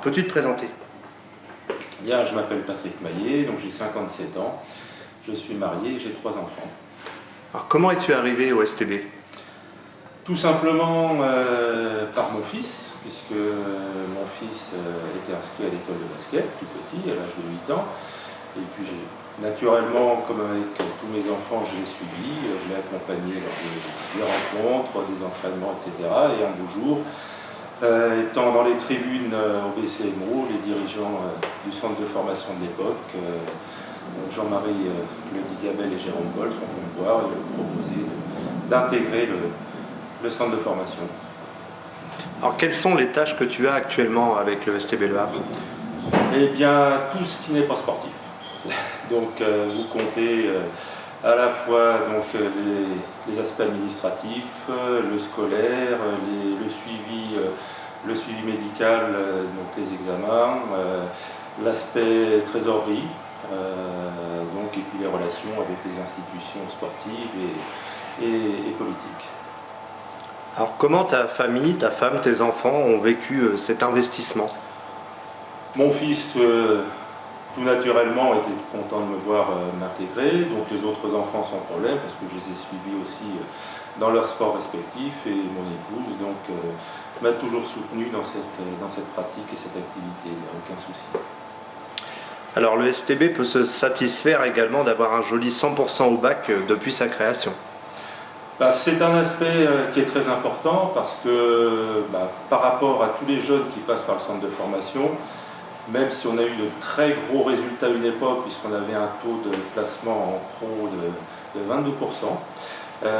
peux-tu te présenter? Bien, je m'appelle Patrick Maillet, donc j'ai 57 ans, je suis marié et j'ai 3 enfants. Alors, comment es-tu arrivé au STB? Tout simplement par mon fils, puisque mon fils était inscrit à l'école de basket, tout petit, à l'âge de 8 ans. Et puis naturellement, comme avec tous mes enfants, je l'ai suivi, je l'ai accompagné lors des rencontres, des entraînements, etc. Et un beau jour, étant dans les tribunes au BCMO, les dirigeants du centre de formation de l'époque, Jean-Marie Ledigabel et Jérôme Boll sont venus me voir et m'ont proposé d'intégrer le centre de formation. Alors, quelles sont les tâches que tu as actuellement avec le STB Le Havre? Eh bien, tout ce qui n'est pas sportif. Donc, vous comptez à la fois donc, les aspects administratifs, le scolaire, le suivi médical, donc les examens, l'aspect trésorerie, donc, et puis les relations avec les institutions sportives et politiques. Alors, comment ta famille, ta femme, tes enfants ont vécu cet investissement? Mon fils, tout naturellement, était content de me voir m'intégrer. Donc les autres enfants sans problème, parce que je les ai suivis aussi dans leurs sports respectifs. Et mon épouse donc m'a toujours soutenu dans cette pratique et cette activité. Il n'y a aucun souci. Alors, le STB peut se satisfaire également d'avoir un joli 100% au bac depuis sa création. C'est un aspect qui est très important parce que par rapport à tous les jeunes qui passent par le centre de formation, même si on a eu de très gros résultats à une époque, puisqu'on avait un taux de placement en pro de 22%,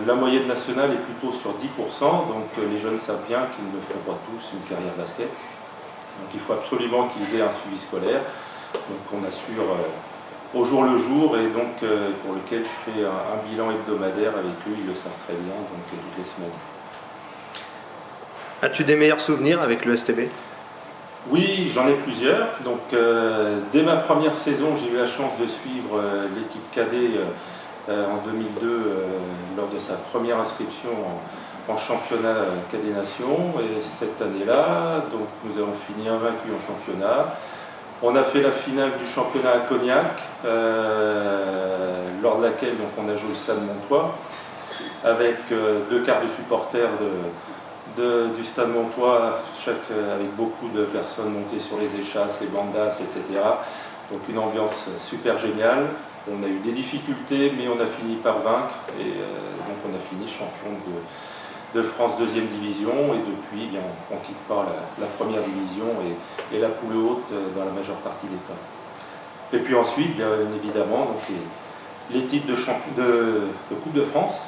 la moyenne nationale est plutôt sur 10%, donc les jeunes savent bien qu'ils ne feront pas tous une carrière basket. Donc il faut absolument qu'ils aient un suivi scolaire, donc on assure au jour le jour, et donc pour lequel je fais un bilan hebdomadaire avec eux, ils le savent très bien, donc toutes les semaines. As-tu des meilleurs souvenirs avec le STB? Oui, j'en ai plusieurs. Donc, dès ma première saison, j'ai eu la chance de suivre l'équipe cadet en 2002 lors de sa première inscription en championnat cadet nation. Et cette année-là, donc, nous avons fini invaincus en championnat. On a fait la finale du championnat à Cognac, lors de laquelle donc, on a joué au Stade Montois, avec 2 quarts de supporters du Stade Montois, avec beaucoup de personnes montées sur les échasses, les bandas, etc. Donc une ambiance super géniale. On a eu des difficultés, mais on a fini par vaincre, et donc on a fini champion de France 2e division, et depuis bien, on ne quitte pas la première division et la poule haute dans la majeure partie des cas. Et puis ensuite, bien évidemment, donc les titres de Coupe de France.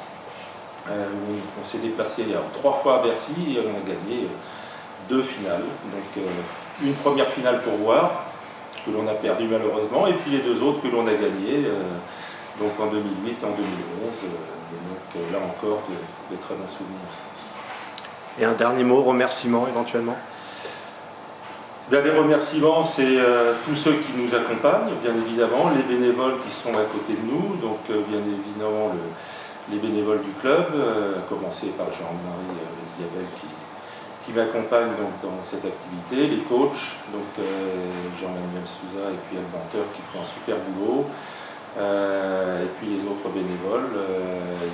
On s'est déplacé 3 fois à Bercy et on a gagné 2 finales. Donc une première finale pour voir, que l'on a perdu malheureusement, et puis les 2 autres que l'on a gagnées, donc en 2008 et en 2011. Donc là encore, de très bons souvenirs. Et un dernier mot, remerciement éventuellement? Bien, les remerciements, c'est tous ceux qui nous accompagnent, bien évidemment, les bénévoles qui sont à côté de nous, donc bien évidemment les bénévoles du club, à commencer par Jean-Marie Ledigabel qui m'accompagne dans cette activité, les coachs, donc Jean-Manuel Souza et puis Albanteur qui font un super boulot, et puis les autres bénévoles,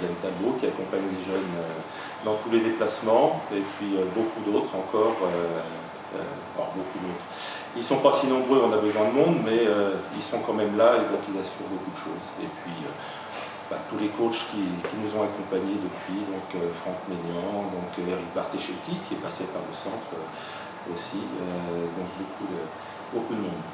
Yann Talbot qui accompagne les jeunes dans tous les déplacements, et puis beaucoup d'autres encore, beaucoup d'autres. Ils ne sont pas si nombreux, on a besoin de monde, mais ils sont quand même là, et donc ils assurent beaucoup de choses. Et puis tous les coachs qui nous ont accompagnés depuis, donc Franck Maignan, donc Eric Bartéchelki qui est passé par le centre aussi, donc beaucoup de monde.